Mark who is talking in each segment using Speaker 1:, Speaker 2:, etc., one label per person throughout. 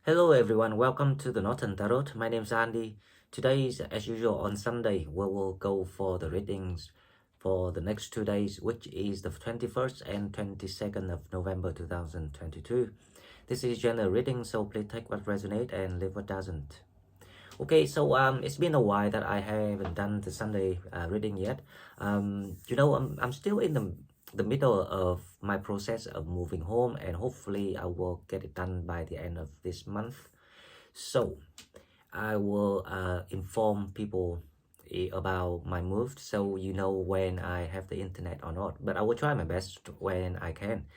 Speaker 1: Hello everyone, welcome to the Northern Tarot. My name is Andy. Today is as usual on Sunday. We will go for the readings for the next 2 days, which is the 21st and 22nd of November 2022. This is general reading, so please take what resonates and leave what doesn't. Okay, so it's been a while that I haven't done the Sunday reading yet. I'm still in the middle of my process of moving home, and hopefully I will get it done by the end of this month. So I will inform people about my move, so you know when I have the internet or not. But I will try my best when I can.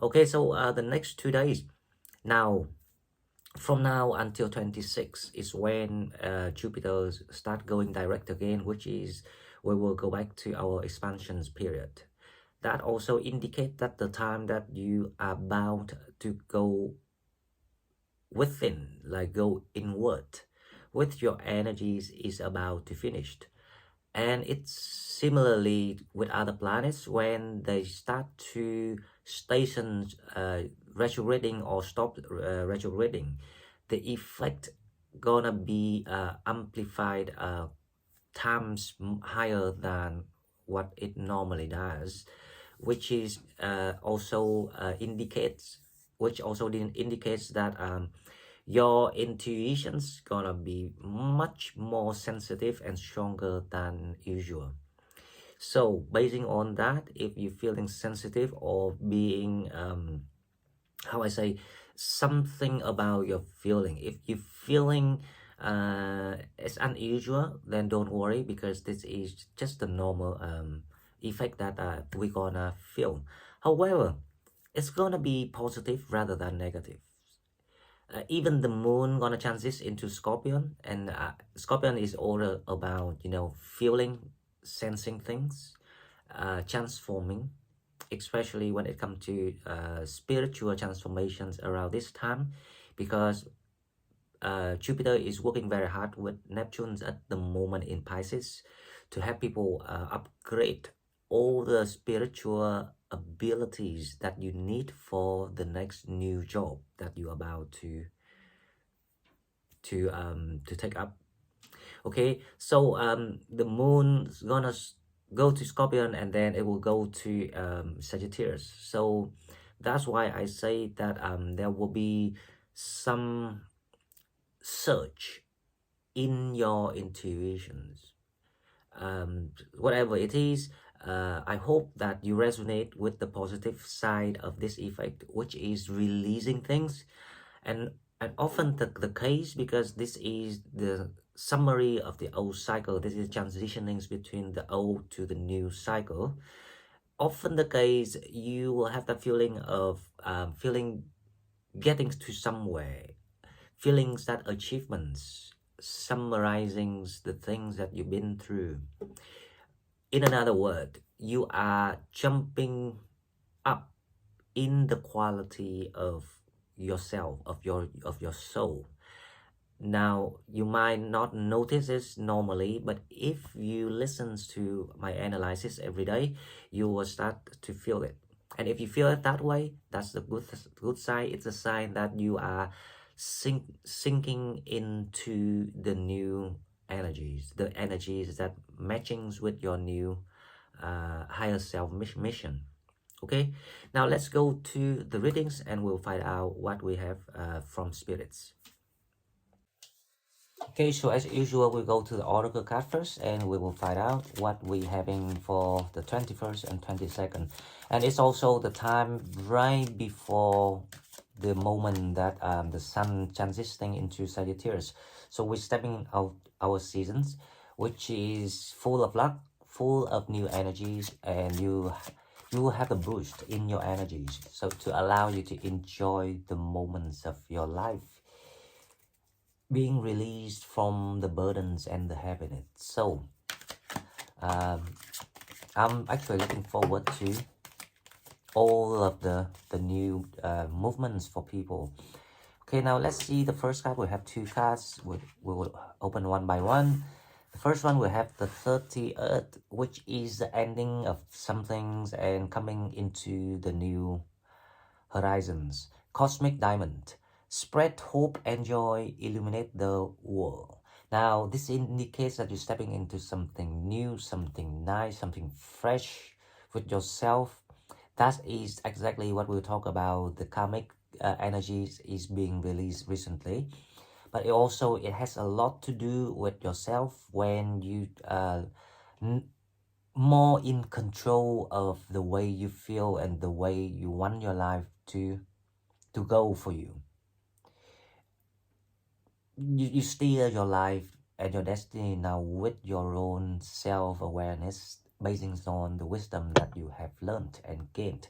Speaker 1: Okay, so the next 2 days now. From now until 26 is when Jupiter start going direct again, which is we will go back to our expansions period. That also indicates that the time that you are bound to go within, like go inward with your energies, is about to finish. And it's similarly with other planets when they start to station retrograding or stop retrograding, the effect gonna be amplified times higher than what it normally does, which is also indicates that your intuition's gonna be much more sensitive and stronger than usual. So basing on that, if you're feeling sensitive or being how I say, something about your feeling, if you're feeling it's unusual, then don't worry, because this is just the normal effect that we're gonna feel. However, it's gonna be positive rather than negative. Even the moon gonna transit into Scorpion, and Scorpion is all about feeling, sensing things, transforming, especially when it comes to spiritual transformations around this time, because Jupiter is working very hard with Neptune at the moment in Pisces to have people upgrade all the spiritual abilities that you need for the next new job that you're about to take up. Okay, so the moon's gonna go to Scorpion, and then it will go to Sagittarius. So that's why I say that there will be some surge in your intuitions. Whatever it is, I hope that you resonate with the positive side of this effect, which is releasing things. And often the case, because this is the summary of the old cycle, this is transitioning between the old to the new cycle. Often the case, you will have the feeling of getting to somewhere, feelings that achievements, summarizing the things that you've been through. In another word, you are jumping up in the quality of yourself, of your soul. Now, you might not notice this normally, but if you listen to my analysis every day, you will start to feel it. And if you feel it that way, that's the good sign. It's a sign that you are sinking into the new energies, the energies that matching with your new higher self mission. Okay, now let's go to the readings and we'll find out what we have from spirits. Okay, so as usual, we go to the Oracle card first, and we will find out what we're having for the 21st and 22nd. And it's also the time right before the moment that the sun transitioning into Sagittarius. So we're stepping out our seasons, which is full of luck, full of new energies, and you will have a boost in your energies, so to allow you to enjoy the moments of your life, being released from the burdens and the happiness. So I'm actually looking forward to all of the new movements for people. Okay, now let's see the first card. We have two cards. We will open one by one. The first one, we have the 30th, which is the ending of some things and coming into the new horizons. Cosmic Diamond. Spread hope and joy, illuminate the world. Now, this indicates that you're stepping into something new, something nice, something fresh with yourself. That is exactly what we'll talk about. The karmic energies is being released recently, but it has a lot to do with yourself when you more in control of the way you feel and the way you want your life to go for you. You steer your life and your destiny now with your own self-awareness based on the wisdom that you have learned and gained.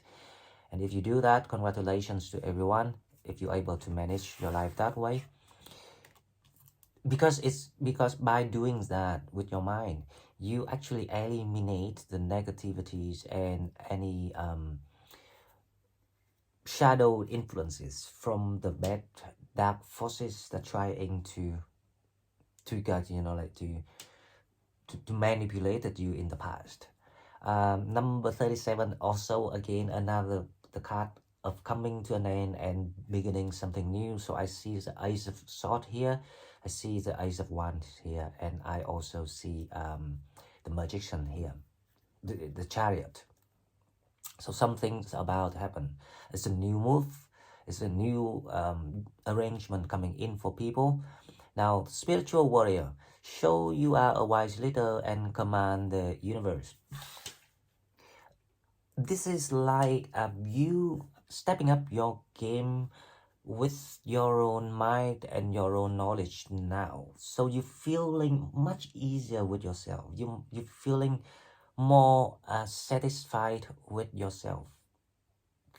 Speaker 1: And if you do that, congratulations to everyone if you're able to manage your life that way. Because by doing that with your mind, you actually eliminate the negativities and any shadow influences from the bad dark forces that trying get to manipulate you in the past. Number 37 also again another the card of coming to an end and beginning something new. So I see the Ace of Swords here, I see the Ace of Wands here, and I also see the Magician here, the Chariot. So something's about to happen. It's a new move. It's a new arrangement coming in for people. Now, spiritual warrior, show you are a wise leader and command the universe. This is like you stepping up your game with your own mind and your own knowledge now. So you're feeling much easier with yourself. You're feeling more satisfied with yourself.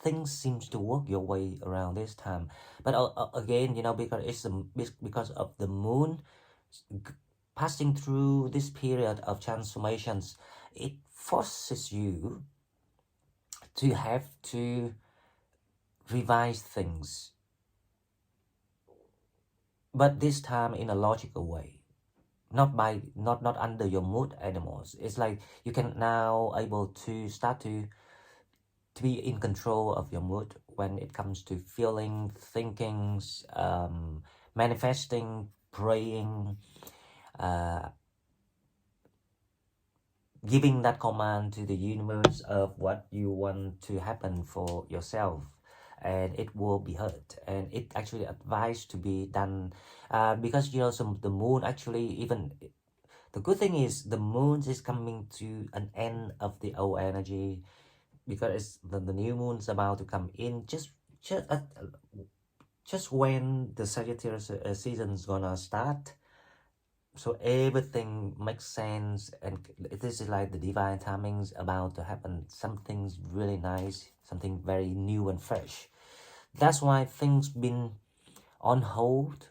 Speaker 1: Things seems to work your way around this time, but again, because of the moon passing through this period of transformations, it forces you to have to revise things, but this time in a logical way, not under your mood anymore. It's like you can now able to start to be in control of your mood when it comes to feeling, thinkings, manifesting, praying, giving that command to the universe of what you want to happen for yourself, and it will be heard, and it actually advised to be done because the moon actually, even the good thing is the moon is coming to an end of the old energy, because it's the new moon's about to come in just when the Sagittarius season's gonna start. So everything makes sense, and this is like the divine timing's about to happen. Something's really nice, something very new and fresh. That's why things been on hold,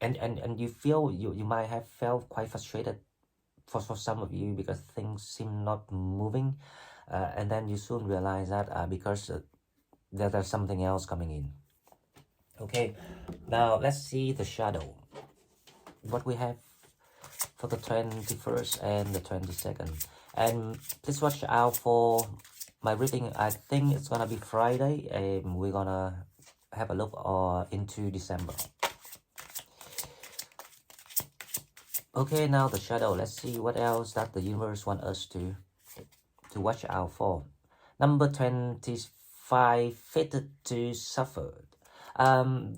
Speaker 1: and you feel you might have felt quite frustrated for some of you because things seem not moving, and then you soon realize that because there's something else coming in. Okay, now let's see the shadow. What we have for the 21st and the 22nd. And please watch out for my reading. I think it's gonna be Friday, and we're gonna have a look into December. Okay, now the shadow. Let's see what else that the universe want us to watch out for. Number 25, fated to suffer.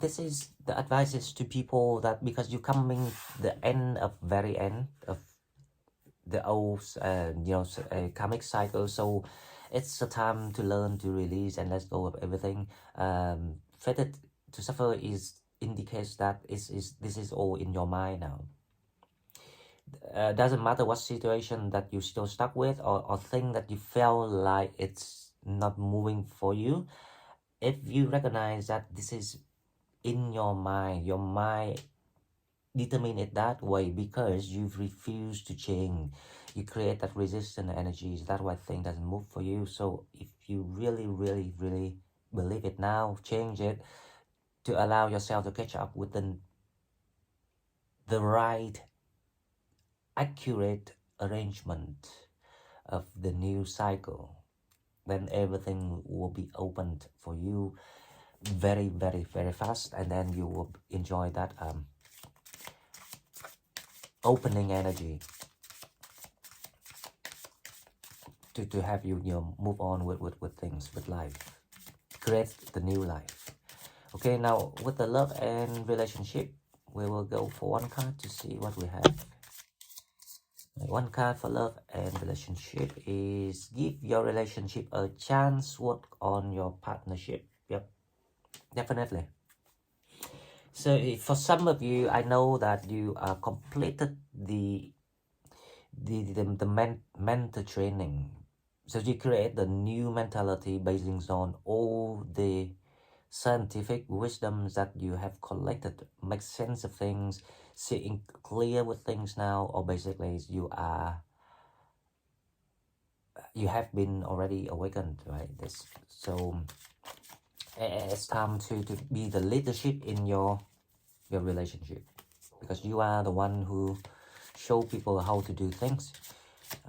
Speaker 1: This is the advices to people that because you're coming the very end of the old karmic cycle, so it's a time to learn to release and let go of everything. Fated to suffer indicates that this is all in your mind now. Doesn't matter what situation that you're still stuck with, or thing that you felt like it's not moving for you. If you recognize that this is in your mind determine it that way because you've refused to change. You create that resistant energies. That's why thing doesn't move for you. So if you really believe it now, change it to allow yourself to catch up with the right accurate arrangement of the new cycle. Then everything will be opened for you very, very, very fast, and then you will enjoy that opening energy to have you, move on with things, with life, create the new life. Okay, now with the love and relationship, we will go for one card to see what we have. One card for love and relationship is give your relationship a chance, work on your partnership. Yep, definitely. So for some of you, I know that you completed the mental training. So you create the new mentality based on all the scientific wisdoms that you have collected, make sense of things, seeing clear with things now, or basically you have been already awakened, right? So it's time to be the leadership in your relationship, because you are the one who show people how to do things.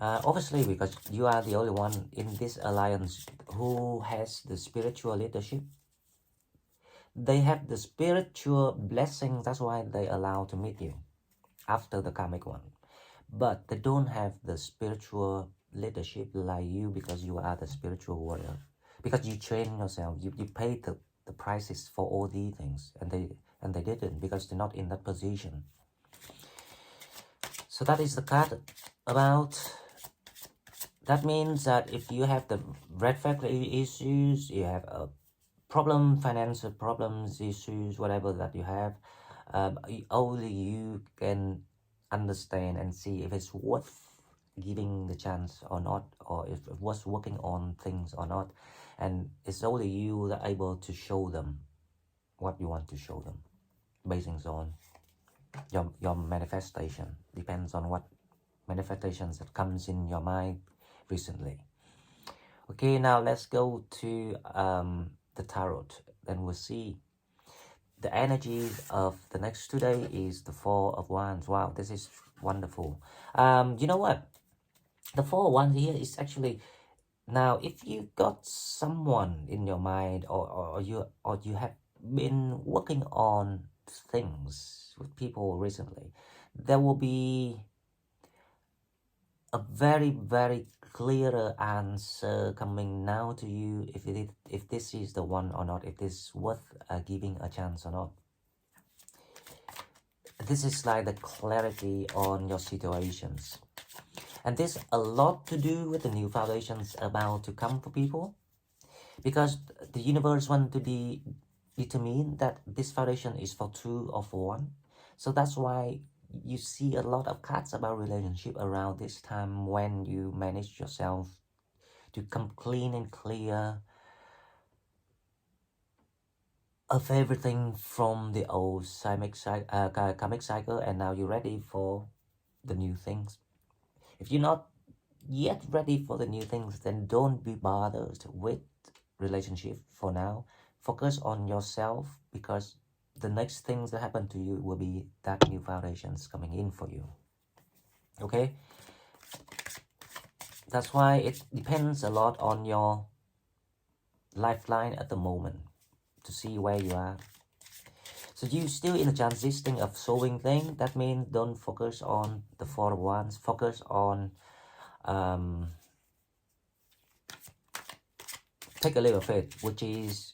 Speaker 1: Obviously, because you are the only one in this alliance who has the spiritual leadership. They have the spiritual blessings, that's why they allow to meet you after the karmic one. But they don't have the spiritual leadership like you, because you are the spiritual warrior. Because you train yourself, you pay the prices for all these things, and they didn't, because they're not in that position. So that is the card about. That means that if you have the red flag issues, you have a problem, financial problems, issues, whatever that you have, only you can understand and see if it's worth giving the chance or not, or if it was working on things or not. And it's only you that are able to show them what you want to show them, based on your manifestation. Depends on what manifestations that comes in your mind recently. Okay, now let's go to the tarot. Then we'll see the energy of the next 2 days is the Four of Wands. Wow, this is wonderful. You know what? The Four of Wands here is actually, now if you got someone in your mind, or you have been working on things with people recently, there will be a very, very clearer answer coming now to you, if this is the one or not, if this is worth giving a chance or not. This is like the clarity on your situations, and this a lot to do with the new foundations about to come for people, because the universe want to be determined that this foundation is for two or for one. So that's why you see a lot of cards about relationship around this time, when you manage yourself to come clean and clear of everything from the old karmic cycle, and now you're ready for the new things. If you're not yet ready for the new things, then don't be bothered with relationship for now. Focus on yourself, because the next things that happen to you will be that new foundations coming in for you. Okay, that's why it depends a lot on your lifeline at the moment to see where you are. So you still in the transition of sowing thing. That means don't focus on the Four of Wands. Focus on take a leap of faith, which is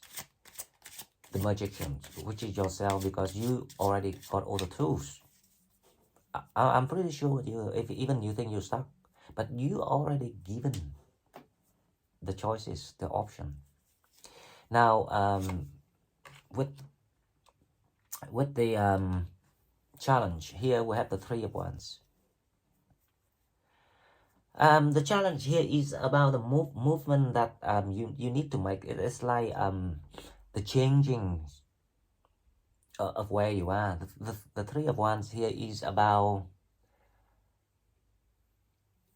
Speaker 1: the magician, which is yourself, because you already got all the tools. I'm pretty sure if even you think you're stuck, but you already given the choices, the option. Now, with the challenge here, we have the Three of Wands. The challenge here is about the movement that you need to make. It's like the changing of where you are. The Three of Wands here is about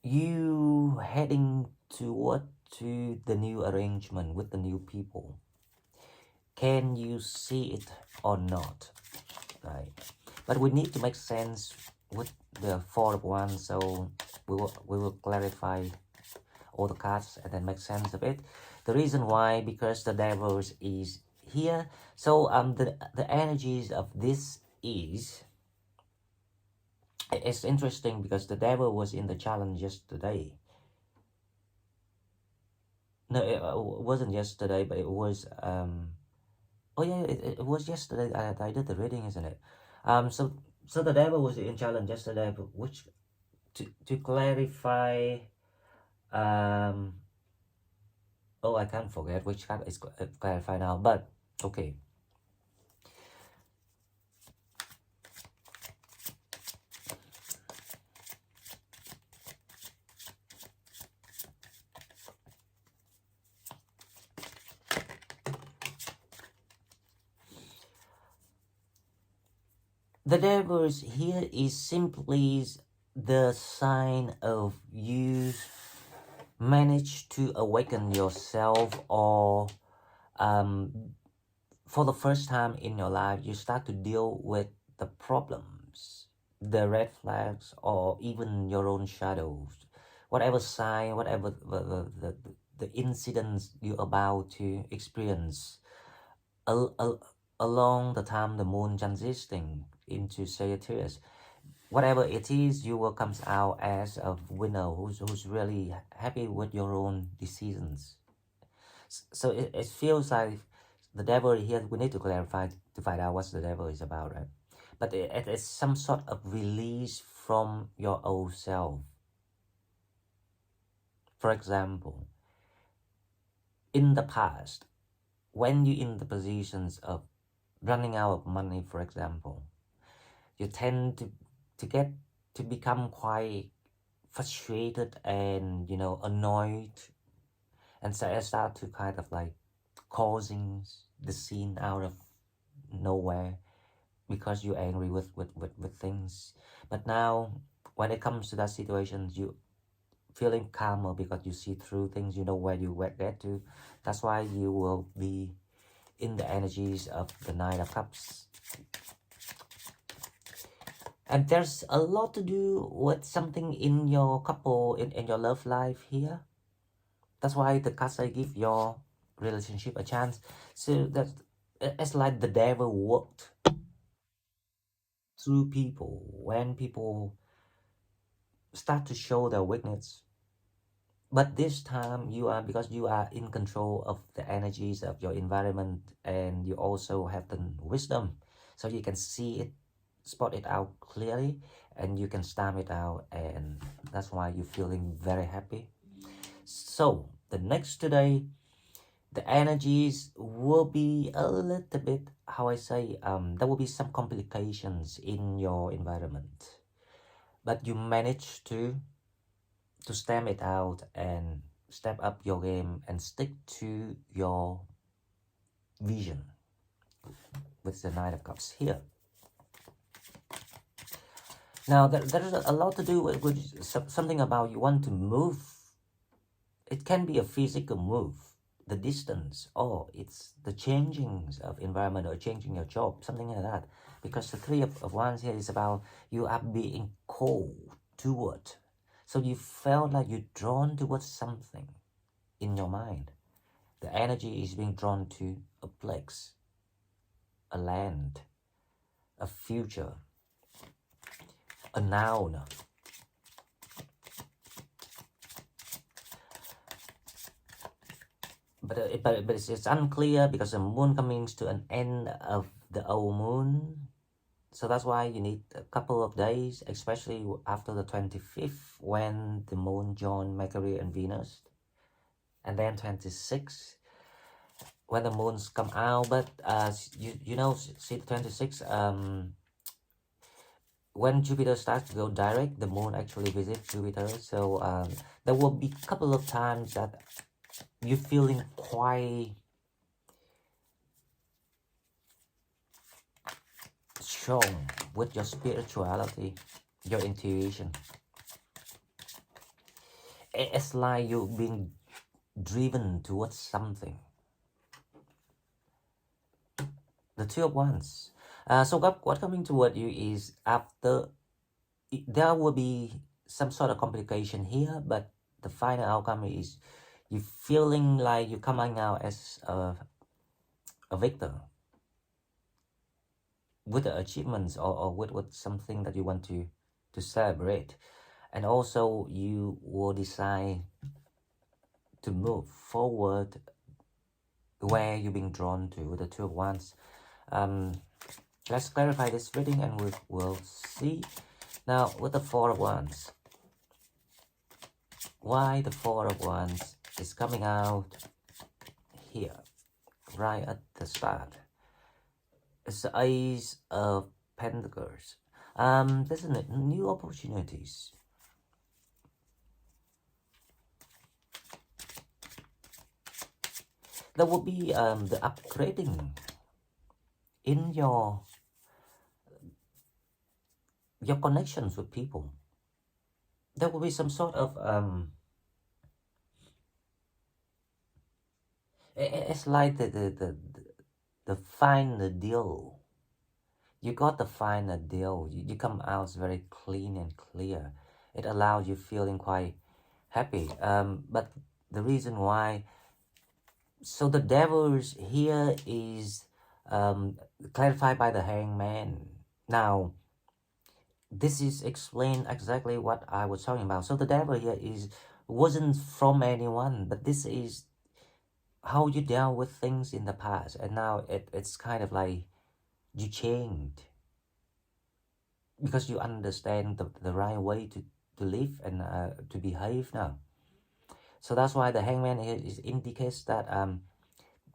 Speaker 1: you heading toward to the new arrangement with the new people. Can you see it or not? Right. But we need to make sense with the Four of Wands, so we will clarify all the cards and then make sense of it. The reason why, because the devil is here. So the energies of this is, it's interesting because the devil was in the challenge yesterday. No, it wasn't yesterday, but it was oh yeah, it was yesterday. I did the reading, isn't it? So the devil was in challenge yesterday, which to clarify, um oh, I can't forget which card is clarify now, but okay. The devils here is simply the sign of you manage to awaken yourself, or for the first time in your life you start to deal with the problems, the red flags, or even your own shadows, whatever sign, whatever the incidents you're about to experience along the time the moon transiting into Sagittarius. Whatever it is, you will come out as a winner who's really happy with your own decisions. So it feels like the devil here, we need to clarify to find out what the devil is about, right? But it is some sort of release from your old self. For example, in the past, when you're in the positions of running out of money, for example, you tend to get to become quite frustrated and, you know, annoyed, and so I start to kind of like causing the scene out of nowhere because you're angry with things. But now when it comes to that situation, you feeling calmer because you see through things, you know where you get to. That's why you will be in the energies of the Knight of Cups. And there's a lot to do with something in your couple, in your love life here. That's why the cards say give your relationship a chance. So that it's like the devil worked through people when people start to show their weakness. But this time you are, because you are in control of the energies of your environment, and you also have the wisdom, so you can see it, spot it out clearly, and you can stamp it out, and that's why you're feeling very happy. So the next today, the energies will be a little bit, how I say, there will be some complications in your environment, but you manage to stamp it out and step up your game and stick to your vision with the Knight of Cups here. Now there's a lot to do with something about you want to move. It can be a physical move, the distance, or it's the changings of environment, or changing your job, something like that. Because the Three of Wands here is about you are being called toward. So you felt like you're drawn towards something in your mind. The energy is being drawn to a place, a land, a future, a noun. But it's unclear because the moon coming to an end of the old moon. So that's why you need a couple of days, especially after the 25th, when the moon joins Mercury and Venus. And then 26th, when the moons come out. But you know, see 26, when Jupiter starts to go direct, the moon actually visits Jupiter. So there will be a couple of times that you're feeling quite strong with your spirituality, your intuition. It's like you're being driven towards something. The Two of Wands. So what coming toward you is, after, there will be some sort of complication here, but the final outcome is you feeling like you're coming out as a victor with the achievements, or with something that you want to celebrate. And also you will decide to move forward where you're being drawn to with the Two of Wands. Um, let's clarify this reading and we'll see. Now with the Four of Wands, why the Four of Wands is coming out here right at the start? It's the Ace of Pentacles. There's new opportunities. There will be the upgrading in your connections with people. There will be some sort of it's like the final deal. You got the final deal. You come out very clean and clear. It allows you feeling quite happy. But the reason why, so the devils here is clarified by the Hangman. Now, this is explained exactly what I was talking about. So the devil here wasn't from anyone, but this is how you dealt with things in the past, and now it's kind of like you changed because you understand the right way to live and to behave now. So that's why the Hangman here indicates that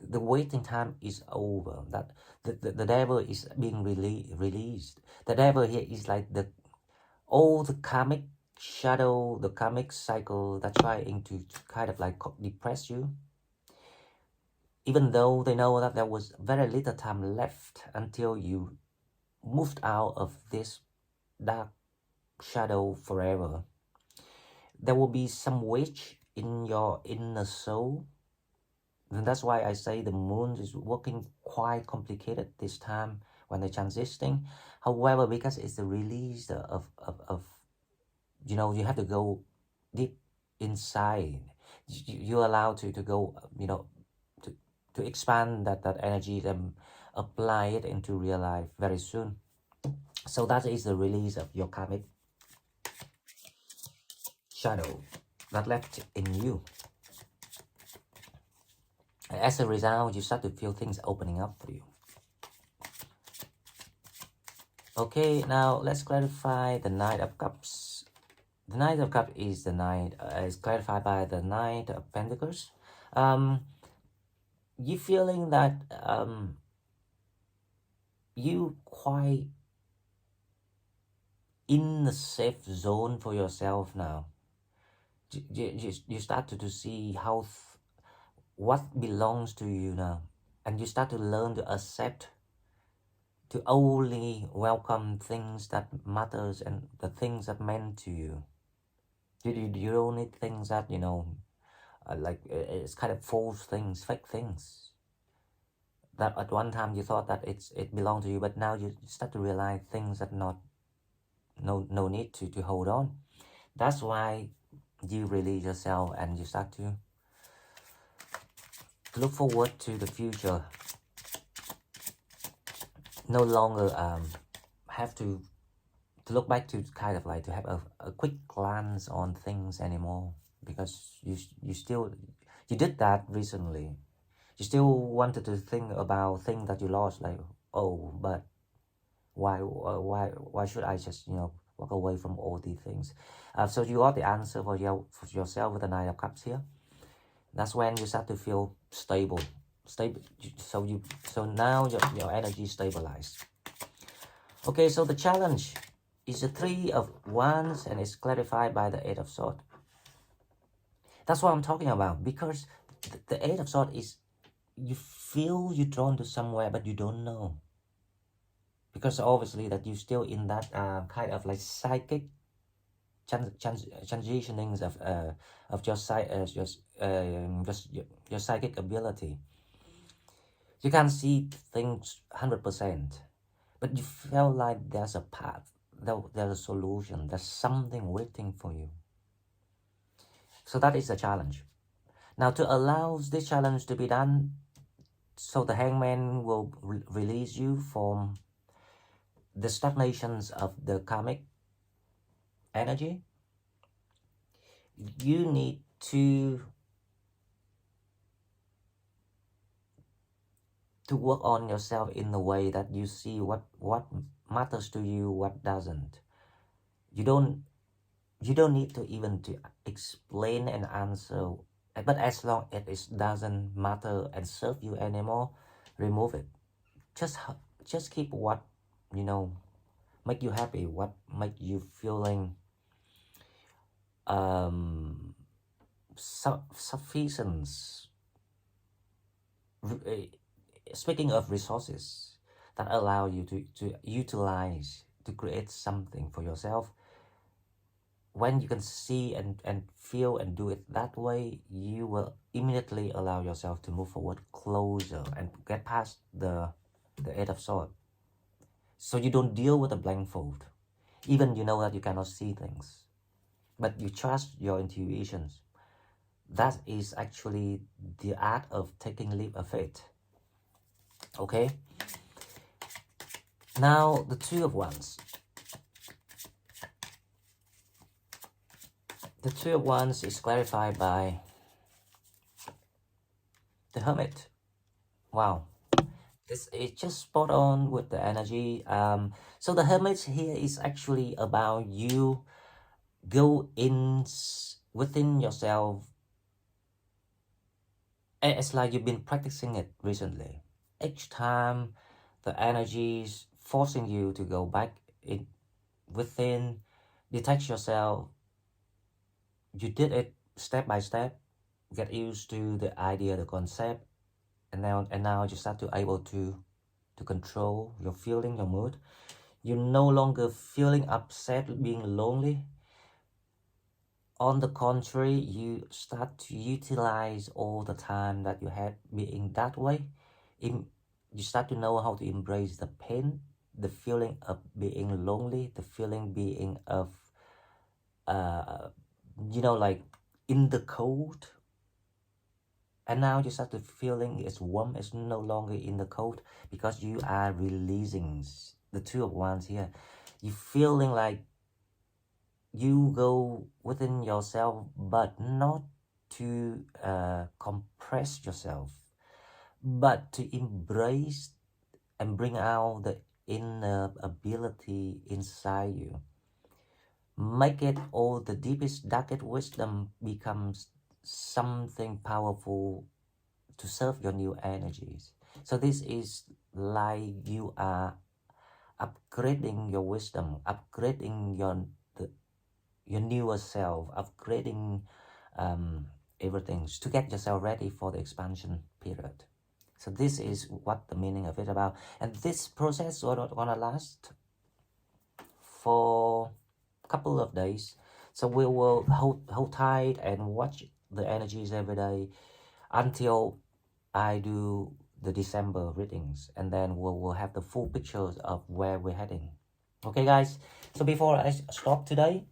Speaker 1: the waiting time is over, that the devil is being released. The devil here is like all the karmic shadow, the karmic cycle that's trying to kind of like depress you. Even though they know that there was very little time left until you moved out of this dark shadow forever, there will be some witch in your inner soul. And that's why I say the moon is working quite complicated this time when they're transiting. However, because it's the release of you know, you have to go deep inside. You're allowed to go, you know, to expand that energy and apply it into real life very soon. So that is the release of your karmic shadow that left in you. And as a result, you start to feel things opening up for you. Okay, now let's clarify the Knight of Cups. The Knight of Cups is the Knight, is clarified by the Knight of Pentacles. You feeling that you quite in the safe zone for yourself now. You start to see how what belongs to you now, and you start to learn to accept, to only welcome things that matters and the things that meant to you. You don't need things that, you know, like it's kind of false things, fake things that at one time you thought that it belonged to you, but now you start to realize things that no need to hold on. That's why you release yourself and you start to look forward to the future. No longer have to look back, to kind of like to have a quick glance on things anymore, because you did that recently. You still wanted to think about things that you lost, like, oh, but why should I just, you know, walk away from all these things? So you got the answer for yourself with the Knight of Cups here. That's when you start to feel stable. So now your energy is stabilized. Okay, so the challenge is the Three of Wands, and it's clarified by the Eight of Swords. That's what I'm talking about, because the Eight of Swords is, you feel you're drawn to somewhere, but you don't know. Because obviously that you're still in that kind of like psychic transitionings of your psychic ability. You can't see things 100%, but you feel like there's a path, there's a solution, there's something waiting for you. So that is the challenge. Now, to allow this challenge to be done, So the hangman will release you from the stagnations of the karmic energy. You need to work on yourself in a way that you see what matters to you, what doesn't. You don't need to even to explain and answer, but as long as it doesn't matter and serve you anymore, remove it. Just keep what you know make you happy, what make you feeling um sufficient. Speaking of resources that allow you to utilize to create something for yourself, when you can see and feel and do it that way, you will immediately allow yourself to move forward closer and get past the Eight of Swords. So you don't deal with a blindfold, even you know that you cannot see things, but you trust your intuitions. That is actually the art of taking leap of faith. Okay. Now the Two of Wands. The Two of Wands is clarified by the Hermit. Wow, this is just spot on with the energy. So the Hermit here is actually about you go in within yourself. It's like you've been practicing it recently. Each time the energy is forcing you to go back in within, detach yourself. You did it step by step, get used to the idea, the concept, and now you start to able to control your feeling, your mood. You're no longer feeling upset, being lonely. On the contrary, you start to utilize all the time that you had being that way. You start to know how to embrace the pain, the feeling of being lonely, the feeling being of like in the cold. And now you start to feeling it's warm, it's no longer in the cold, because you are releasing the Two of Wands here. You feeling like you go within yourself, but not to compress yourself, but to embrace and bring out the inner ability inside you. Make it all the deepest, darkest wisdom becomes something powerful to serve your new energies. So this is like you are upgrading your wisdom, upgrading your newer self, upgrading everything to get yourself ready for the expansion period. So this is what the meaning of it about. And this process is gonna last for a couple of days. So we will hold tight and watch the energies every day until I do the December readings, and then we'll have the full pictures of where we're heading. Okay, guys. So before I stop today,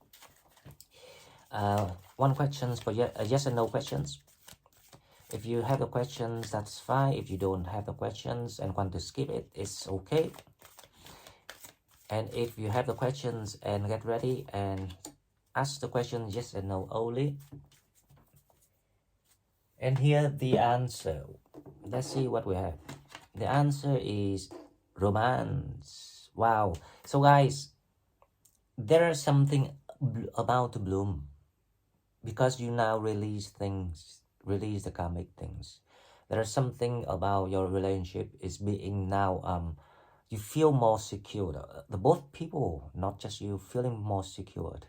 Speaker 1: one questions for yes and no questions. If you have the questions, that's fine. If you don't have the questions and want to skip it, it's okay. And if you have the questions, and get ready and ask the questions yes and no only. And here the answer. Let's see what we have. The answer is romance. Wow. So guys, there is something about to bloom, because you now release the karmic things. There is something about your relationship is being now you feel more secured. The both people, not just you, feeling more secured.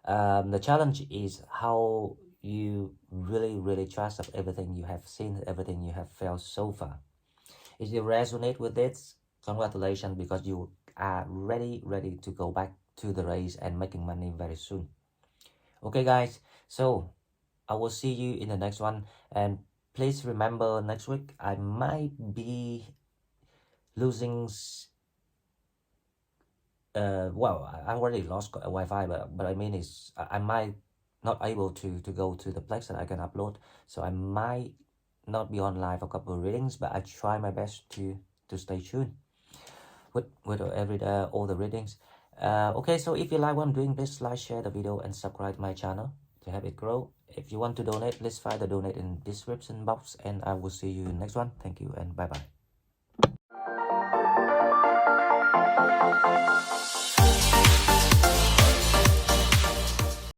Speaker 1: The challenge is how you really trust of everything you have seen, everything you have felt so far. If you resonate with this, congratulations, because you are ready to go back to the race and making money very soon. Okay, guys. So I will see you in the next one, and please remember next week I might be losing. Well, I already lost Wi-Fi, but I mean is I might not able to go to the place that I can upload, so I might not be on live for a couple of readings, but I try my best to stay tuned with every day, all the readings. Okay, so if you like what I'm doing, please like, share the video, and subscribe to my channel to help it grow. If you want to donate, please find the donate in description box, and I will see you in next one. Thank you and bye bye.